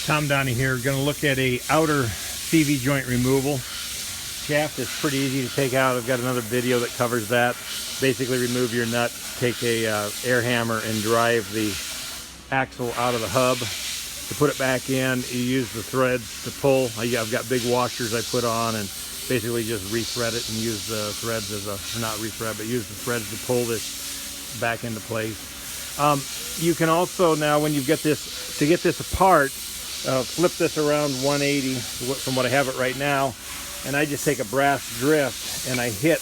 Tom Donney here. Going to look at a outer CV joint removal. Shaft is pretty easy to take out. I've got another video that covers that. Basically remove your nut, take a air hammer and drive the axle out of the hub. To put it back in, you use the threads to pull. I've got big washers I put on and basically just rethread it and use the threads as a, not rethread, but use the threads to pull this back into place. You can also now, when you get this, to get this apart, flip this around 180 from what I have it right now, and I just take a brass drift and I hit.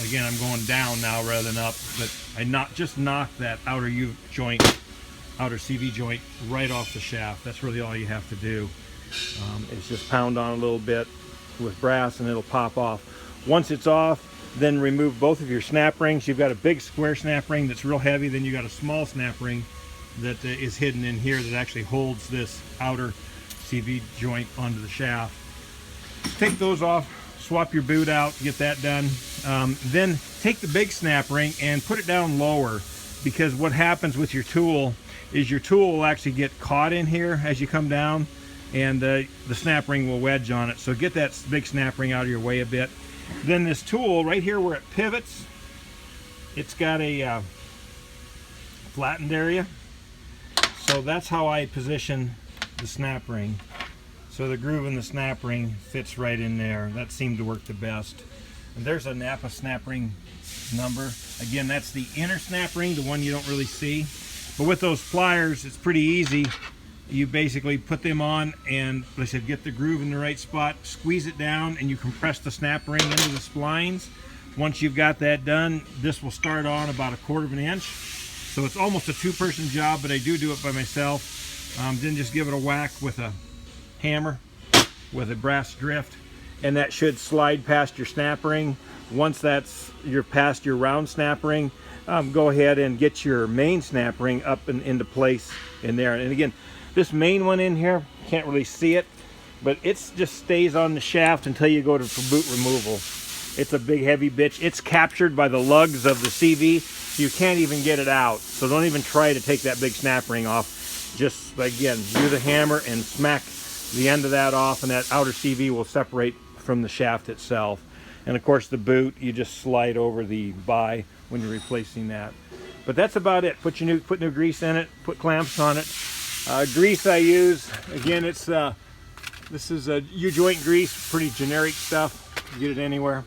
Again, I'm going down now rather than up, but I just knock that outer joint, outer CV joint right off the shaft. That's really all you have to do. It's just pound on a little bit with brass and it'll pop off. Once it's off, then remove both of your snap rings. You've got a big square snap ring that's real heavy, then you got a small snap ring that is hidden in here that actually holds this outer CV joint onto the shaft. Take those off, swap your boot out, get that done. Then take the big snap ring and put it down lower, because what happens with your tool is your tool will actually get caught in here as you come down, and the snap ring will wedge on it. So get that big snap ring out of your way a bit. Then this tool right here where it pivots, it's got a flattened area. So that's how I position the snap ring. So the groove in the snap ring fits right in there. That seemed to work the best. And there's a Napa snap ring number. Again, that's the inner snap ring, the one you don't really see. But with those pliers, it's pretty easy. You basically put them on and, like I said, get the groove in the right spot, squeeze it down, and you compress the snap ring into the splines. Once you've got that done, this will start on about 1/4 inch. So it's almost a two-person job, but I do it by myself. Then just give it a whack with a hammer, with a brass drift, and that should slide past your snap ring. Once you're past your round snap ring, go ahead and get your main snap ring up and into place in there. And again, this main one in here, can't really see it, but it just stays on the shaft until you go to boot removal. It's a big heavy bitch. It's captured by the lugs of the CV. You can't even get it out. So don't even try to take that big snap ring off. Just, again, use a hammer and smack the end of that off, and that outer CV will separate from the shaft itself. And of course the boot, you just slide over the buy when you're replacing that. But that's about it. Put new grease in it, put clamps on it. Grease I use, again, this is a U-joint grease, pretty generic stuff. You get it anywhere.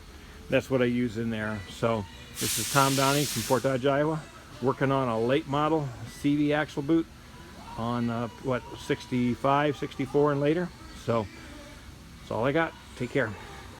That's what I use in there. So this is Tom Donney from Fort Dodge, Iowa, working on a late model CV axle boot on 65, 64 and later. So that's all I got. Take care.